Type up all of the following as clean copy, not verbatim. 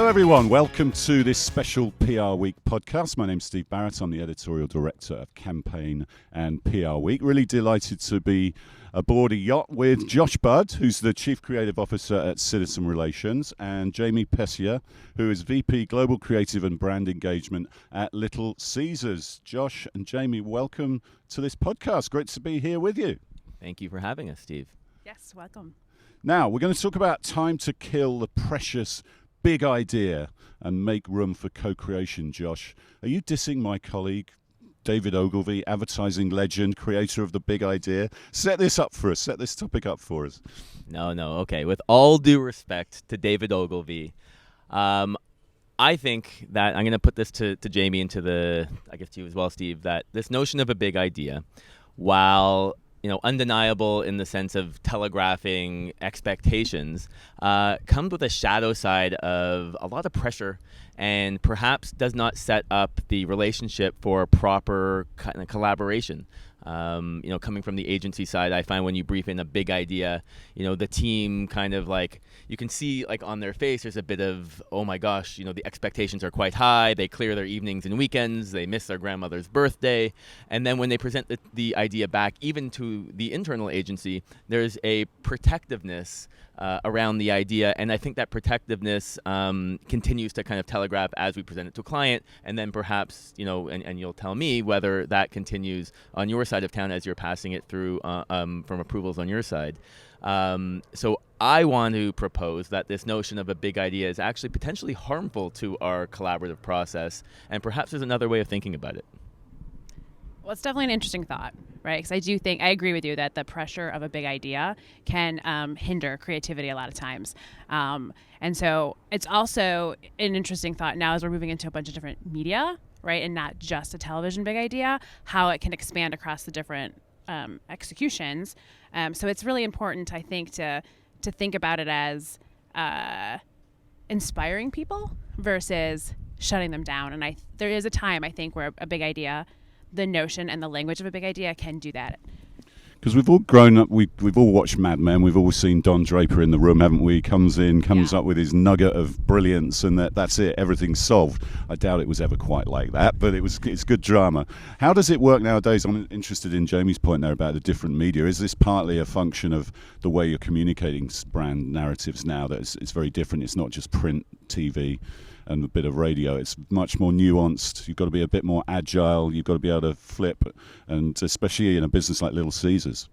Hello everyone, welcome to this special PR Week podcast. My name's Steve Barrett, I'm the editorial director of Campaign and PR Week. Really delighted to be aboard a yacht with Josh Budd, who's the Chief Creative Officer at Citizen Relations, and Jaime Pescia, who is VP Global Creative and Brand Engagement at Little Caesars. Josh and Jaime, welcome to this podcast. Great to be here with you. Thank you for having us, Steve. Yes, welcome. Now, we're going to talk about time to kill the precious big idea and make room for co-creation. Josh, are you dissing my colleague, David Ogilvy, advertising legend, creator of the big idea? Set this up for us. Set this topic up for us. No. Okay. With all due respect to David Ogilvy, I think that I'm going to put this to Jaime and I guess to you as well, Steve, that this notion of a big idea, while undeniable in the sense of telegraphing expectations, comes with a shadow side of a lot of pressure and perhaps does not set up the relationship for proper kind of collaboration. Coming from the agency side, I find when you brief in a big idea, the team kind of like, you can see like on their face, there's a bit of, oh my gosh, the expectations are quite high. They clear their evenings and weekends. They miss their grandmother's birthday. And then when they present the idea back, even to the internal agency, there's a protectiveness around the idea. And I think that protectiveness continues to kind of telegraph as we present it to a client. And then perhaps, and you'll tell me whether that continues on your side of town as you're passing it through from approvals on your side. So I want to propose that this notion of a big idea is actually potentially harmful to our collaborative process. And perhaps there's another way of thinking about it. Well, it's definitely an interesting thought, right? Because I agree with you that the pressure of a big idea can hinder creativity a lot of times. And so it's also an interesting thought now as we're moving into a bunch of different media, right? And not just a television big idea, how it can expand across the different executions. So it's really important, I think, to think about it as inspiring people versus shutting them down. And there is a time, I think, where a big idea, the notion and the language of a big idea can do that. Because we've all grown up, we've all watched Mad Men, we've all seen Don Draper in the room, haven't we? Comes up with his nugget of brilliance, and that's it, everything's solved. I doubt it was ever quite like that, but it's good drama. How does it work nowadays? I'm interested in Jamie's point there about the different media. Is this partly a function of the way you're communicating brand narratives now, that it's very different? It's not just print, TV, and a bit of radio. It's much more nuanced. You've got to be a bit more agile. You've got to be able to flip, and especially in a business like Little Caesars.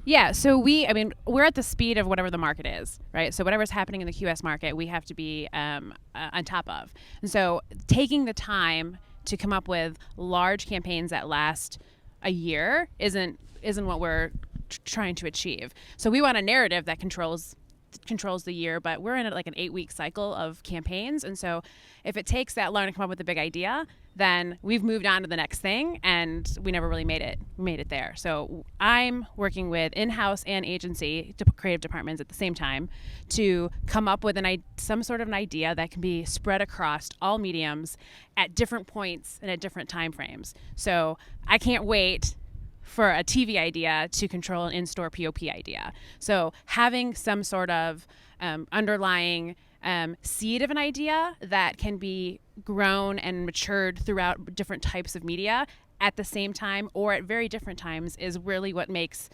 Yeah, so we're at the speed of whatever the market is, right? So whatever's happening in the QS market, we have to be on top of. And so taking the time to come up with large campaigns that last a year isn't what we're trying to achieve. So we want a narrative that controls the year, but we're in like an 8-week cycle of campaigns. And so if it takes that long to come up with a big idea, then we've moved on to the next thing and we never really made it there. So I'm working with in-house and agency creative departments at the same time to come up with some sort of an idea that can be spread across all mediums at different points and at different time frames. So I can't wait for a TV idea to control an in-store POP idea. So having some sort of underlying seed of an idea that can be grown and matured throughout different types of media at the same time or at very different times is really what makes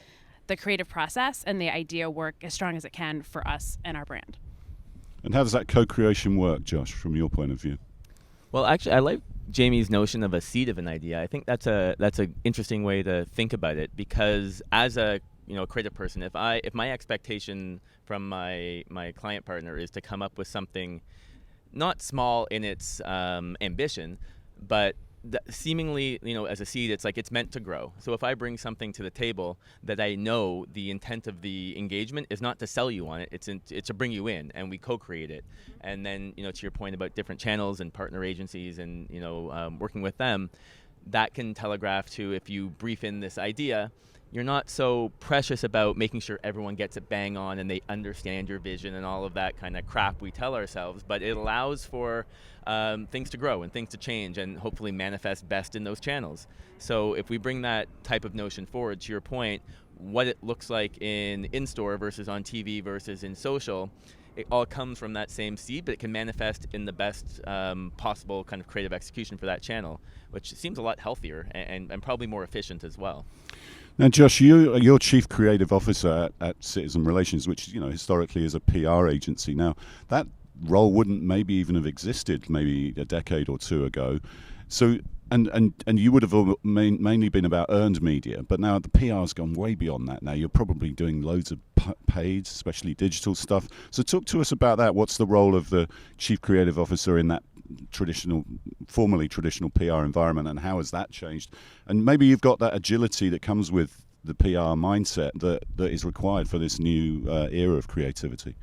the creative process and the idea work as strong as it can for us and our brand. And how does that co-creation work, Josh, from your point of view? Well, actually, I like Jamie's notion of a seed of an idea. I think that's a interesting way to think about it, because as a creative person, if my expectation from my client partner is to come up with something not small in its ambition, but seemingly, as a seed, it's like it's meant to grow. So if I bring something to the table that I know the intent of the engagement is not to sell you on it, it's to bring you in, and we co-create it. And then, to your point about different channels and partner agencies and, working with them, that can telegraph to, if you brief in this idea, you're not so precious about making sure everyone gets it bang on and they understand your vision and all of that kind of crap we tell ourselves, but it allows for things to grow and things to change and hopefully manifest best in those channels. So if we bring that type of notion forward, to your point, what it looks like in-store versus on TV versus in social, it all comes from that same seed, but it can manifest in the best possible kind of creative execution for that channel, which seems a lot healthier and probably more efficient as well. Now, Josh, you're Chief Creative Officer at Citizen Relations, which historically is a PR agency. Now, that role wouldn't maybe even have existed maybe a decade or two ago. So, and you would have mainly been about earned media, but now the PR's gone way beyond that. Now you're probably doing loads of paid, especially digital stuff. So talk to us about that. What's the role of the Chief Creative Officer in that formerly traditional PR environment, and how has that changed? And maybe you've got that agility that comes with the PR mindset that is required for this new era of creativity.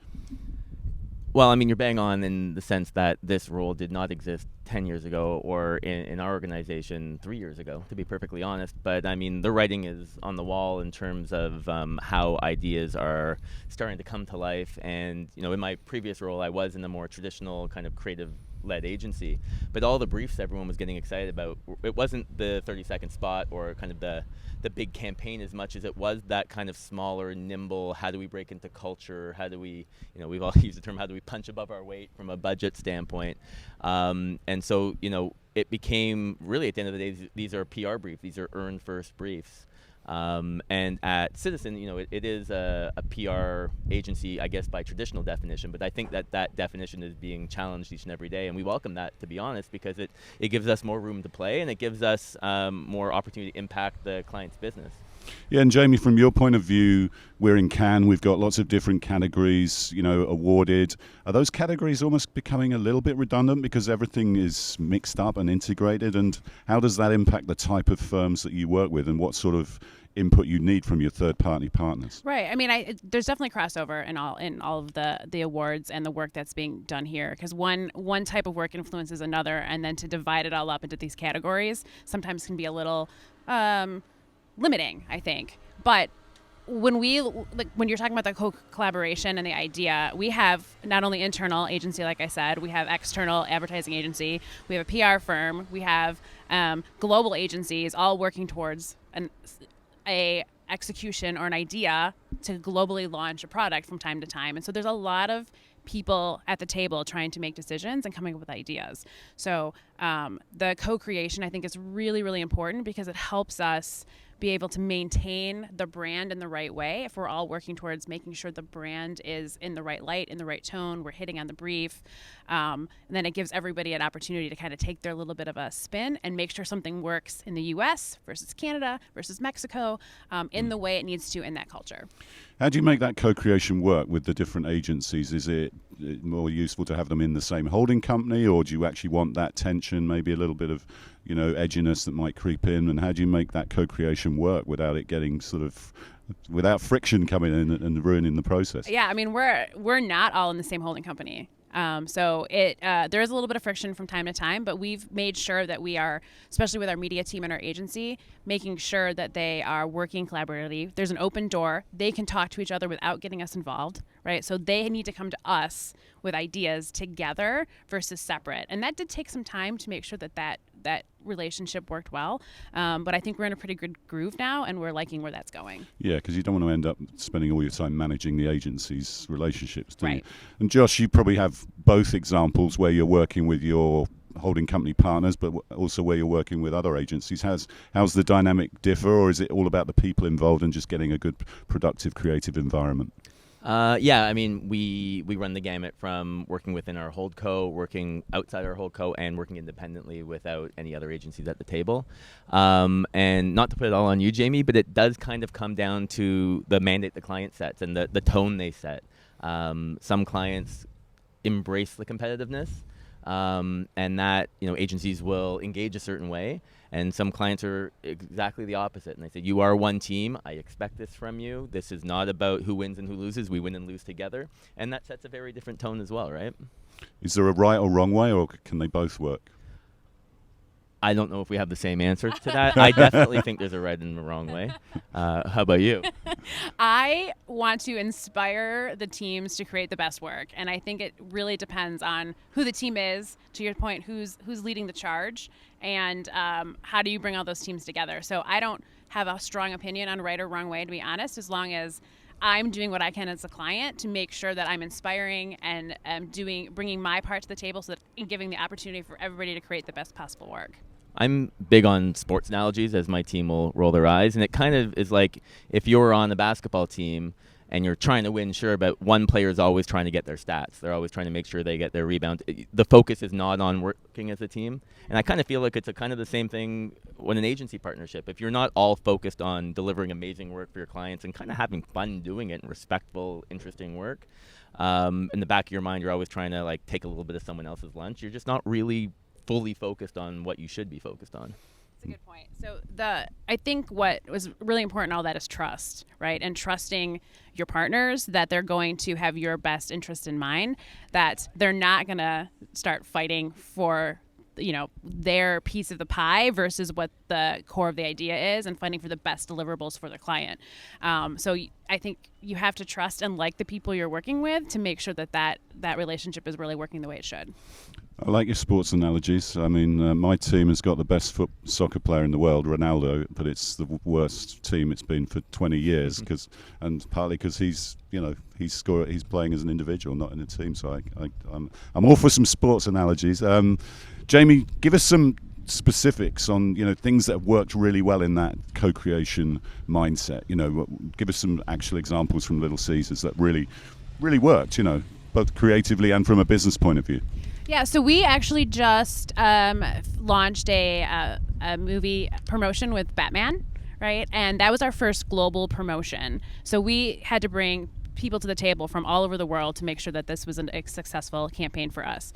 Well, I mean, you're bang on in the sense that this role did not exist 10 years ago or in our organization 3 years ago, to be perfectly honest. But, I mean, the writing is on the wall in terms of how ideas are starting to come to life. And, in my previous role, I was in a more traditional kind of creative-led agency. But all the briefs everyone was getting excited about, it wasn't the 30-second spot or kind of the big campaign as much as it was that kind of smaller, nimble, how do we break into culture, how do we, we've all used the term, how do we punch above our weight from a budget standpoint. And so, it became really, at the end of the day, these are PR briefs, these are earned first briefs. And at Citizen, it is a PR agency, I guess, by traditional definition, but I think that definition is being challenged each and every day, and we welcome that, to be honest, because it gives us more room to play, and it gives us more opportunity to impact the client's business. Yeah, and Jamie, from your point of view, we're in Cannes, we've got lots of different categories, awarded. Are those categories almost becoming a little bit redundant because everything is mixed up and integrated? And how does that impact the type of firms that you work with and what sort of input you need from your third-party partners? Right. I mean, there's definitely crossover in all of the awards and the work that's being done here, because one type of work influences another, and then to divide it all up into these categories sometimes can be a little limiting, I think. But when you're talking about the collaboration and the idea, we have not only internal agency, like I said, we have external advertising agency, we have a PR firm, we have global agencies all working towards a execution or an idea to globally launch a product from time to time. And so there's a lot of people at the table trying to make decisions and coming up with ideas. So the co-creation, I think, is really, really important because it helps us be able to maintain the brand in the right way. If we're all working towards making sure the brand is in the right light, in the right tone, we're hitting on the brief, and then it gives everybody an opportunity to kind of take their little bit of a spin and make sure something works in the U.S. versus Canada versus Mexico in the way it needs to in that culture. How do you make that co-creation work with the different agencies? Is it more useful to have them in the same holding company, or do you actually want that tension, maybe a little bit of edginess that might creep in? And how do you make that co-creation work without it getting without friction coming in and ruining the process? Yeah, I mean, we're not all in the same holding company. So there is a little bit of friction from time to time, but we've made sure that we are, especially with our media team and our agency, making sure that they are working collaboratively. There's an open door. They can talk to each other without getting us involved, right? So they need to come to us with ideas together versus separate. And that did take some time to make sure that relationship worked well. But I think we're in a pretty good groove now, and we're liking where that's going. Yeah, because you don't want to end up spending all your time managing the agency's relationships, do you? Right. And Josh, you probably have both examples where you're working with your holding company partners, but also where you're working with other agencies. How's the dynamic differ, or is it all about the people involved and just getting a good, productive, creative environment? Yeah, I mean, we run the gamut from working within our holdco, working outside our holdco, and working independently without any other agencies at the table. And not to put it all on you, Jamie, but it does kind of come down to the mandate the client sets and the tone they set. Some clients embrace the competitiveness, and that agencies will engage a certain way. And some clients are exactly the opposite. And they say, you are one team. I expect this from you. This is not about who wins and who loses. We win and lose together. And that sets a very different tone as well, right? Is there a right or wrong way, or can they both work? I don't know if we have the same answer to that. I definitely think there's a right and a wrong way. How about you? I want to inspire the teams to create the best work, and I think it really depends on who the team is. To your point, who's leading the charge, and how do you bring all those teams together? So I don't have a strong opinion on right or wrong way, to be honest, as long as I'm doing what I can as a client to make sure that I'm inspiring and bringing my part to the table, and giving the opportunity for everybody to create the best possible work. I'm big on sports analogies, as my team will roll their eyes, and it kind of is like if you're on a basketball team and you're trying to win, sure, but one player is always trying to get their stats. They're always trying to make sure they get their rebound. The focus is not on working as a team. And I kind of feel like it's a kind of the same thing when an agency partnership. If you're not all focused on delivering amazing work for your clients and kind of having fun doing it and respectful, interesting work, in the back of your mind, you're always trying to like take a little bit of someone else's lunch. You're just not really fully focused on what you should be focused on. A good point. So I think what was really important in all that is trust, right? And trusting your partners that they're going to have your best interest in mind, that they're not going to start fighting for, their piece of the pie versus what the core of the idea is, and fighting for the best deliverables for their client. So I think you have to trust and like the people you're working with to make sure that relationship is really working the way it should. I like your sports analogies. I memean, my team has got the best soccer player in the world, Ronaldo, but it's the worst team it's been for 20 years, and partly because he's playing as an individual, not in a team. So I'm all for some sports analogies. Jaime, give us some specifics on things that have worked really well in that co-creation mindset. Give us some actual examples from Little Caesars that really worked. Both creatively and from a business point of view. Yeah, so we actually just launched a movie promotion with Batman, right? And that was our first global promotion. So we had to bring people to the table from all over the world to make sure that this was a successful campaign for us.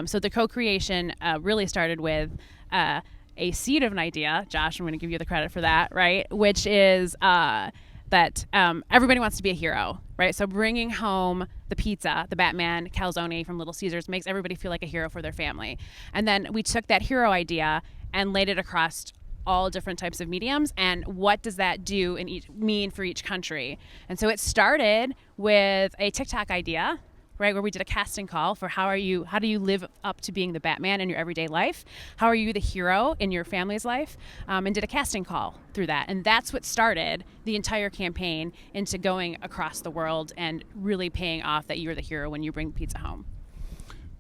So the co-creation really started with a seed of an idea. Josh, I'm going to give you the credit for that, right? Which is that everybody wants to be a hero, right? So bringing home the pizza, the Batman calzone from Little Caesars, makes everybody feel like a hero for their family. And then we took that hero idea and laid it across all different types of mediums, and what does that do mean for each country? And so it started with a TikTok idea, right, where we did a casting call for how do you live up to being the Batman in your everyday life? How are you the hero in your family's life? And did a casting call through that. And that's what started the entire campaign into going across the world and really paying off that you're the hero when you bring pizza home.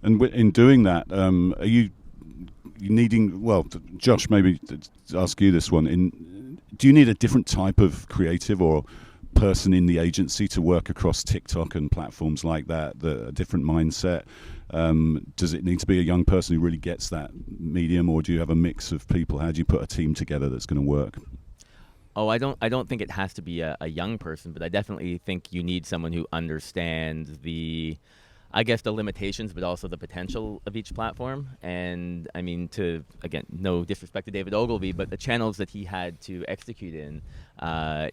And in doing that, are you needing, Josh, maybe to ask you this one, do you need a different type of creative or person in the agency to work across TikTok and platforms like that, a different mindset? Does it need to be a young person who really gets that medium, or do you have a mix of people? How do you put a team together that's going to work? Oh, I don't think it has to be a young person, but I definitely think you need someone who understands the limitations, but also the potential of each platform. And I mean, no disrespect to David Ogilvy, but the channels that he had to execute in,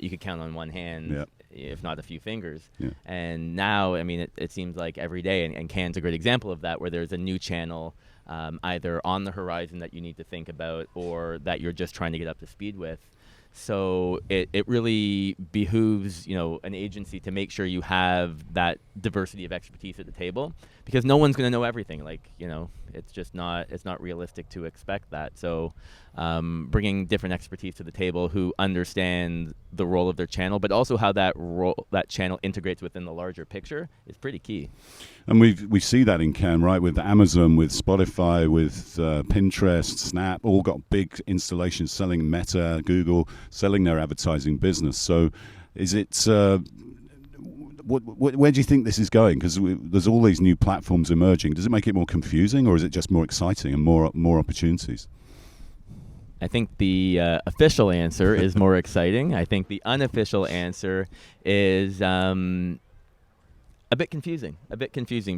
you could count on one hand, if not a few fingers. Yeah. And now, I mean, it seems like every day, and Cannes a great example of that, where there's a new channel either on the horizon that you need to think about or that you're just trying to get up to speed with. So it really behooves, an agency to make sure you have that diversity of expertise at the table, because no one's going to know everything. It's not realistic to expect that. So bringing different expertise to the table who understand the role of their channel, but also how that channel integrates within the larger picture is pretty key. And we see that in Cannes, right? With Amazon, with Spotify, with Pinterest, Snap, all got big installations selling, Meta, Google, selling their advertising business. So is it, where do you think this is going? Because there's all these new platforms emerging. Does it make it more confusing, or is it just more exciting and more opportunities? I think the official answer is more exciting. I think the unofficial answer is a bit confusing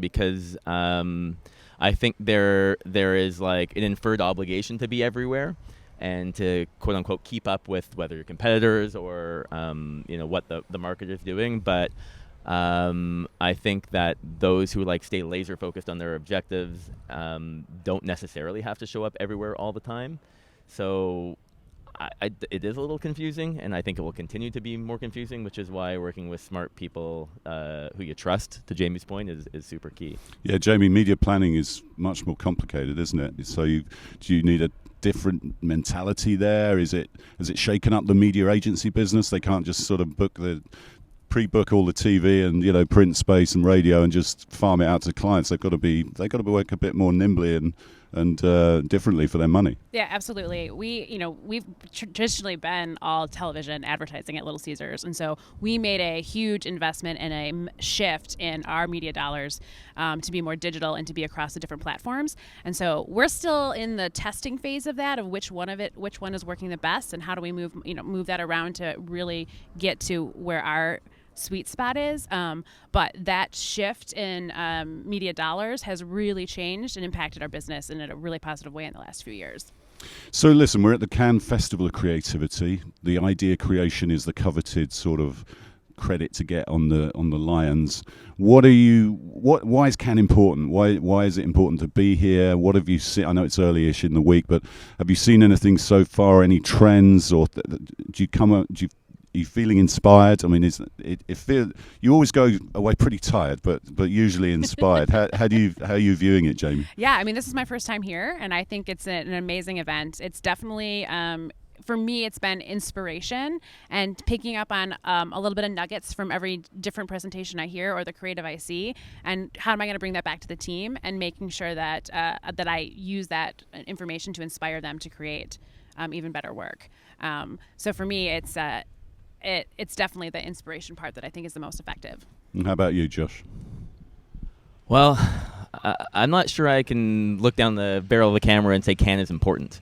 because I think there is like an inferred obligation to be everywhere and to quote unquote keep up with whether your competitors or what the market is doing. But I think that those who stay laser focused on their objectives don't necessarily have to show up everywhere all the time. So it is a little confusing, and I think it will continue to be more confusing, which is why working with smart people who you trust, to Jaime's point, is super key. Yeah, Jaime, media planning is much more complicated, isn't it? So do you need a different mentality there? Has it shaken up the media agency business? They can't just sort of book the pre-book all the TV and print space and radio and just farm it out to clients. They've got to work a bit more nimbly and differently for their money. Yeah, absolutely. We've traditionally been all television advertising at Little Caesars, and so we made a huge investment and a shift in our media dollars to be more digital and to be across the different platforms. And so we're still in the testing phase of that, of which one is working the best, and how do we move that around to really get to where our sweet spot is. But that shift in media dollars has really changed and impacted our business in a really positive way in the last few years. So listen, we're at the Cannes Festival of Creativity. The idea creation is the coveted sort of credit to get on the Lions. Why is Cannes important? Why is it important to be here? What have you seen? I know it's early-ish in the week, but have you seen anything so far? Any trends, or are you feeling inspired? I mean, you always go away pretty tired, but usually inspired. How are you viewing it, Jamie? Yeah, I mean, this is my first time here, and I think it's an amazing event. It's definitely, for me, it's been inspiration and picking up on a little bit of nuggets from every different presentation I hear or the creative I see, and how am I going to bring that back to the team and making sure that that I use that information to inspire them to create even better work. So for me, it's definitely the inspiration part that I think is the most effective. And how about you, Josh? Well, I'm not sure I can look down the barrel of the camera and say Cannes is important.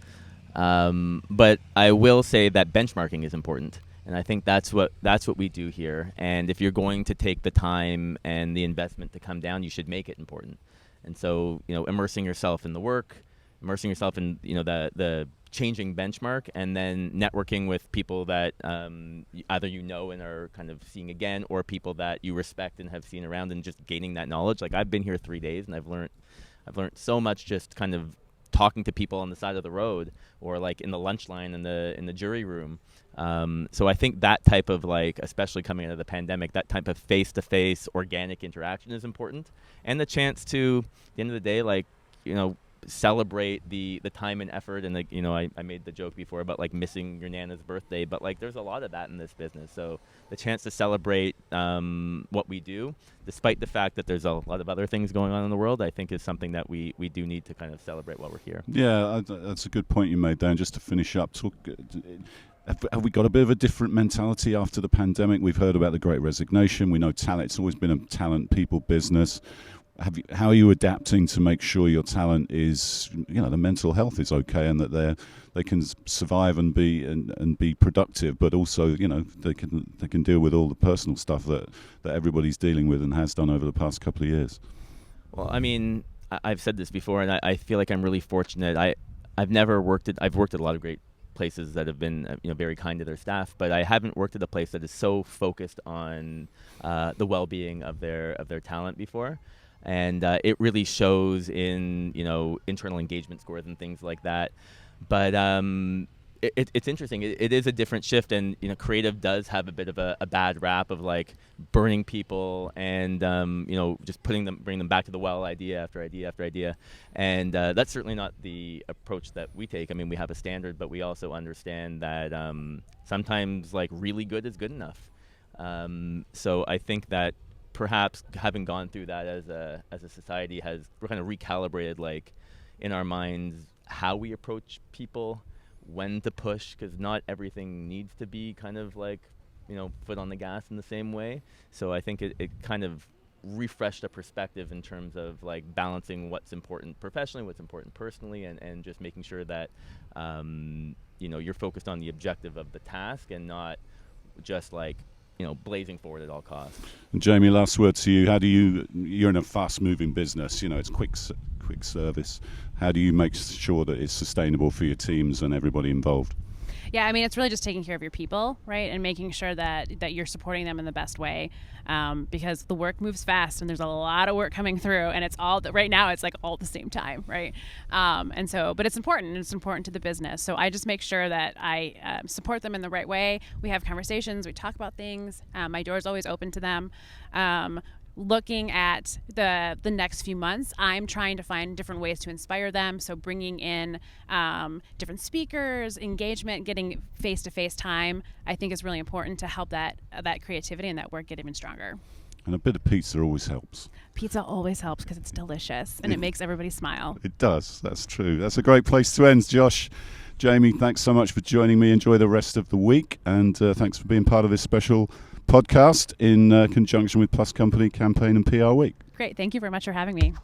But I will say that benchmarking is important. And I think that's what we do here. And if you're going to take the time and the investment to come down, you should make it important. And so, immersing yourself in the work, immersing yourself in, the changing benchmark, and then networking with people that either and are kind of seeing again, or people that you respect and have seen around, and just gaining that knowledge. Like, I've been here 3 days, and I've learned so much just kind of talking to people on the side of the road, or like in the lunch line in the jury room. So I think that type of, like, especially coming out of the pandemic, that type of face-to-face organic interaction is important, and the chance to, at the end of the day, like, celebrate the time and effort. And, like, I made the joke before about, like, missing your Nana's birthday, but, like, there's a lot of that in this business. So the chance to celebrate what we do, despite the fact that there's a lot of other things going on in the world, I think is something that we do need to kind of celebrate while we're here. Yeah, that's a good point you made, Dan. Just to finish up, have we got a bit of a different mentality after the pandemic? We've heard about the Great Resignation. We know talent. It's always been a talent people business. How are you adapting to make sure your talent is, the mental health is okay, and that they can survive and be productive, but also, they can deal with all the personal stuff that everybody's dealing with and has done over the past couple of years? Well, I mean, I've said this before, and I feel like I'm really fortunate. I've worked at a lot of great places that have been very kind to their staff, but I haven't worked at a place that is so focused on the well-being of their talent before. And it really shows in, internal engagement scores and things like that. But it's interesting. It is a different shift, and, creative does have a bit of a bad rap of, like, burning people and, just bringing them back to the well, idea after idea after idea. And that's certainly not the approach that we take. I mean, we have a standard, but we also understand that sometimes, like, really good is good enough. So I think that perhaps having gone through that as a society we're kind of recalibrated, like, in our minds, how we approach people, when to push, because not everything needs to be kind of like, foot on the gas in the same way. So I think it kind of refreshed a perspective in terms of, like, balancing what's important professionally, what's important personally, and just making sure that you're focused on the objective of the task and not just, like, blazing forward at all costs. And Jamie, last word to you. You're in a fast-moving business. It's quick service. How do you make sure that it's sustainable for your teams and everybody involved? Yeah, I mean, it's really just taking care of your people, right, and making sure that you're supporting them in the best way, because the work moves fast and there's a lot of work coming through, and it's all right now. It's like all at the same time, right? And so, but it's important. It's important to the business. So I just make sure that I support them in the right way. We have conversations. We talk about things. My door is always open to them. looking at the next few months, I'm trying to find different ways to inspire them. So bringing in different speakers, engagement, getting face-to-face time, I think is really important to help that creativity and that work get even stronger. And a bit of pizza always helps. Pizza always helps because it's delicious and it makes everybody smile. It does. That's true. That's a great place to end, Josh. Jamie, thanks so much for joining me. Enjoy the rest of the week, and thanks for being part of this special podcast in conjunction with Plus Company Campaign and PR Week. Great. Thank you very much for having me.